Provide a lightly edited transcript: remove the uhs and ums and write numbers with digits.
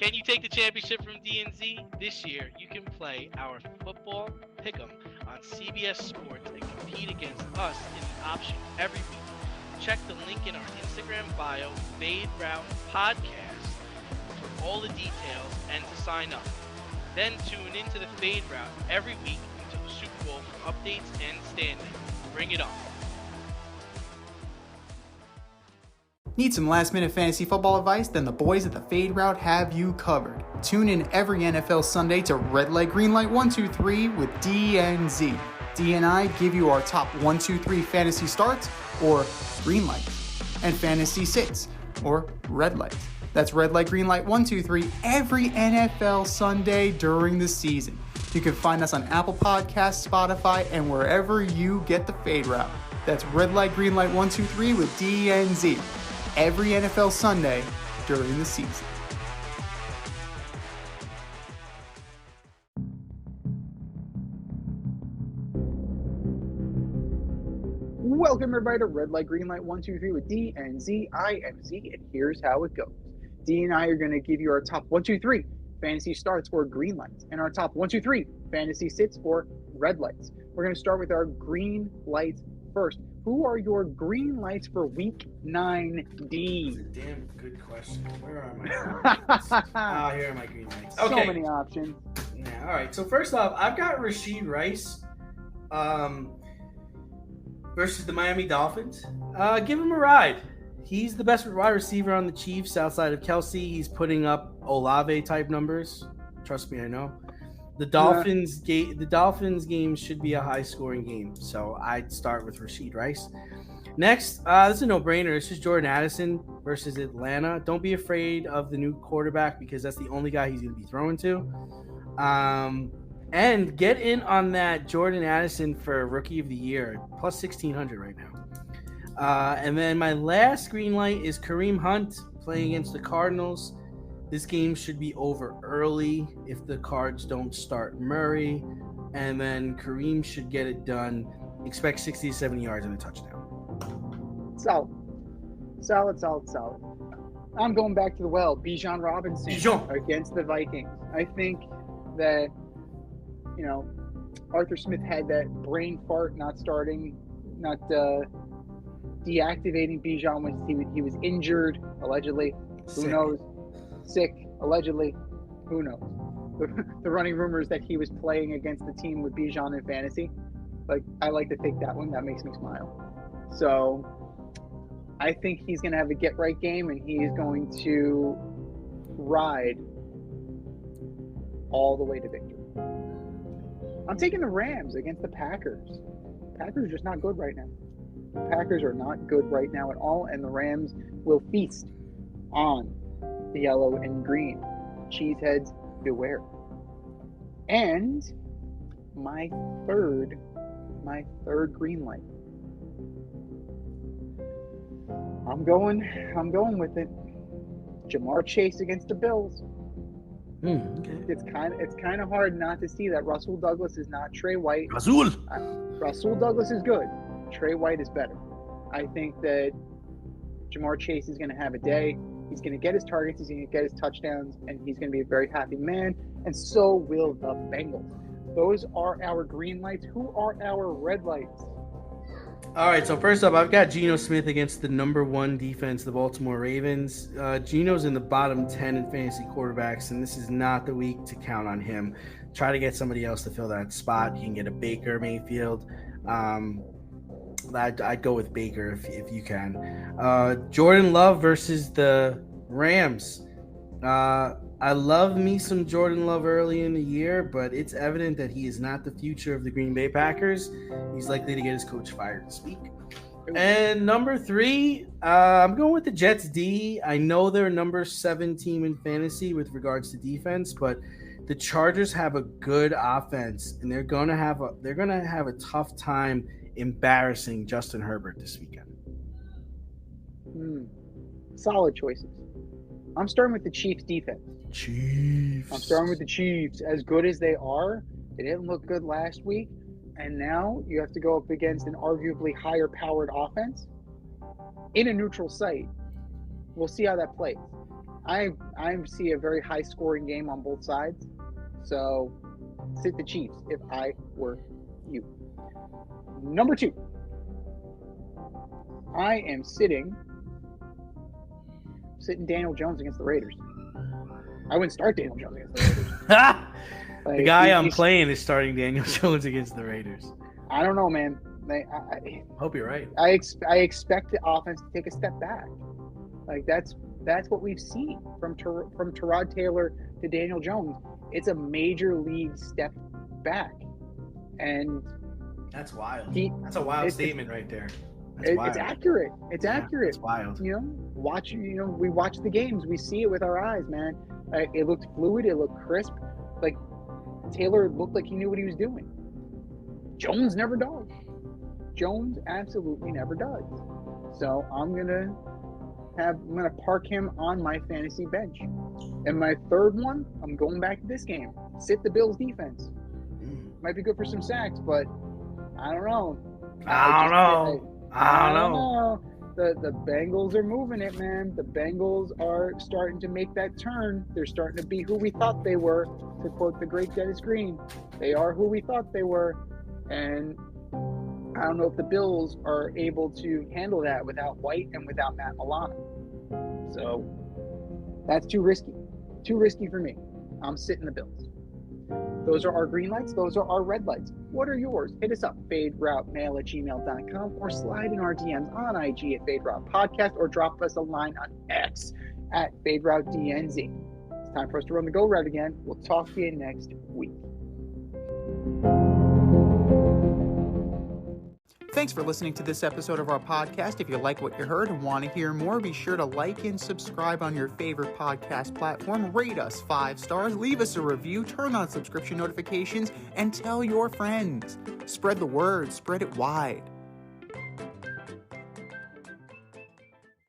Can you take the championship from DNZ? This year, you can play our football pick'em on CBS Sports and compete against us in an option every week. Check the link in our Instagram bio, Fade Route Podcast, for all the details and to sign up. Then tune into the Fade Route every week until the Super Bowl for updates and standings. Bring it on. Need some last-minute fantasy football advice? Then the boys at the Fade Route have you covered. Tune in every NFL Sunday to Red Light, Green Light 1, 2, 3 with DNZ. D and I give you our top 1, 2, 3 fantasy starts, or green light, and fantasy sits, or red light. That's Red Light, Green Light 1, 2, 3 every NFL Sunday during the season. You can find us on Apple Podcasts, Spotify, and wherever you get the Fade Route. That's Red Light, Green Light 1, 2, 3 with DNZ. Every NFL Sunday during the season. Welcome everybody to Red Light, Green Light 1, 2, 3 with D and Z. I am Z, and here's how it goes. D and I are going to give you our top 1, 2, 3 fantasy starts or green lights, and our top 1, 2, 3 fantasy sits or red lights. We're going to start with our green lights first. Who are your green lights for Week 9D? That's a damn good question. Where are my here are my green lights. Okay. So many options. Yeah, all right. So first off, I've got Rashid Rice versus the Miami Dolphins. Give him a ride. He's the best wide receiver on the Chiefs outside of Kelsey. He's putting up Olave-type numbers. Trust me, I know. The Dolphins game should be a high-scoring game, so I'd start with Rashid Rice. Next, this is a no-brainer. This is Jordan Addison versus Atlanta. Don't be afraid of the new quarterback because that's the only guy he's going to be throwing to. And get in on that Jordan Addison for Rookie of the Year, plus 1,600 right now. And then my last green light is Kareem Hunt playing against the Cardinals. This game should be over early if the Cards don't start Murray. And then Kareem should get it done. Expect 60 to 70 yards and a touchdown. Solid. I'm going back to the well. Bijan Robinson against the Vikings. I think that, Arthur Smith had that brain fart not deactivating Bijan when he was injured, allegedly. Who knows? Sick, allegedly. Who knows? The running rumors that he was playing against the team with Bijan in fantasy. I like to take that one. That makes me smile. So I think he's going to have a get-right game, and he is going to ride all the way to victory. I'm taking the Rams against the Packers. Packers are just not good right now. The Packers are not good right now at all, and the Rams will feast on the yellow and green. Cheeseheads, beware. And my third green light. I'm going with it. Ja'Marr Chase against the Bills. Okay. It's kind of hard not to see that Russell Douglas is not Trey White. Russell Douglas is good. Trey White is better. I think that Ja'Marr Chase is going to have a day. He's going to get his targets. He's going to get his touchdowns, and he's going to be a very happy man. And so will the Bengals. Those are our green lights. Who are our red lights? All right, so first up, I've got Geno Smith against the number 1 defense, the Baltimore Ravens. Geno's in the bottom 10 in fantasy quarterbacks, and this is not the week to count on him. Try to get somebody else to fill that spot. You can get a Baker Mayfield. I'd go with Baker if you can. Jordan Love versus the Rams. I love me some Jordan Love early in the year, but it's evident that he is not the future of the Green Bay Packers. He's likely to get his coach fired this week. And number 3, I'm going with the Jets D. I know they're number 7 team in fantasy with regards to defense, but the Chargers have a good offense, and they're gonna have a tough time embarrassing Justin Herbert this weekend. Solid choices. I'm starting with the Chiefs defense. I'm starting with the Chiefs. As good as they are, they didn't look good last week, and now you have to go up against an arguably higher-powered offense in a neutral site. We'll see how that plays. I see a very high scoring game on both sides. So sit the Chiefs if I were you. Number 2. I am sitting Daniel Jones against the Raiders. I wouldn't start Daniel Jones against the Raiders. The guy I'm playing is starting Daniel Jones against the Raiders. I don't know, man. I hope you're right. I expect the offense to take a step back. Like that's what we've seen from Tyrod Taylor to Daniel Jones. It's a major league step back, and that's wild. That's a wild statement right there. It's accurate. It's accurate. It's wild. We watch the games. We see it with our eyes, man. It looked fluid. It looked crisp. Like Taylor looked like he knew what he was doing. Jones never does. Jones absolutely never does. So I'm gonna park him on my fantasy bench. And my third one, I'm going back to this game. Sit the Bills defense. Might be good for some sacks, but I don't know. I don't know. The Bengals are moving it, man. The Bengals are starting to make that turn. They're starting to be who we thought they were, to quote the great Dennis Green. They are who we thought they were. And I don't know if the Bills are able to handle that without White and without Matt Milano. So that's too risky. Too risky for me. I'm sitting the Bills. Those are our green lights. Those are our red lights. What are yours? Hit us up, faderoutemail@gmail.com, or slide in our DMs on IG at FadeRoutePodcast, or drop us a line on X at FadeRouteDNZ. It's time for us to run the go route again. We'll talk to you next week. Thanks for listening to this episode of our podcast. If you like what you heard and want to hear more, be sure to like and subscribe on your favorite podcast platform. Rate us 5 stars, leave us a review, turn on subscription notifications, and tell your friends. Spread the word, spread it wide.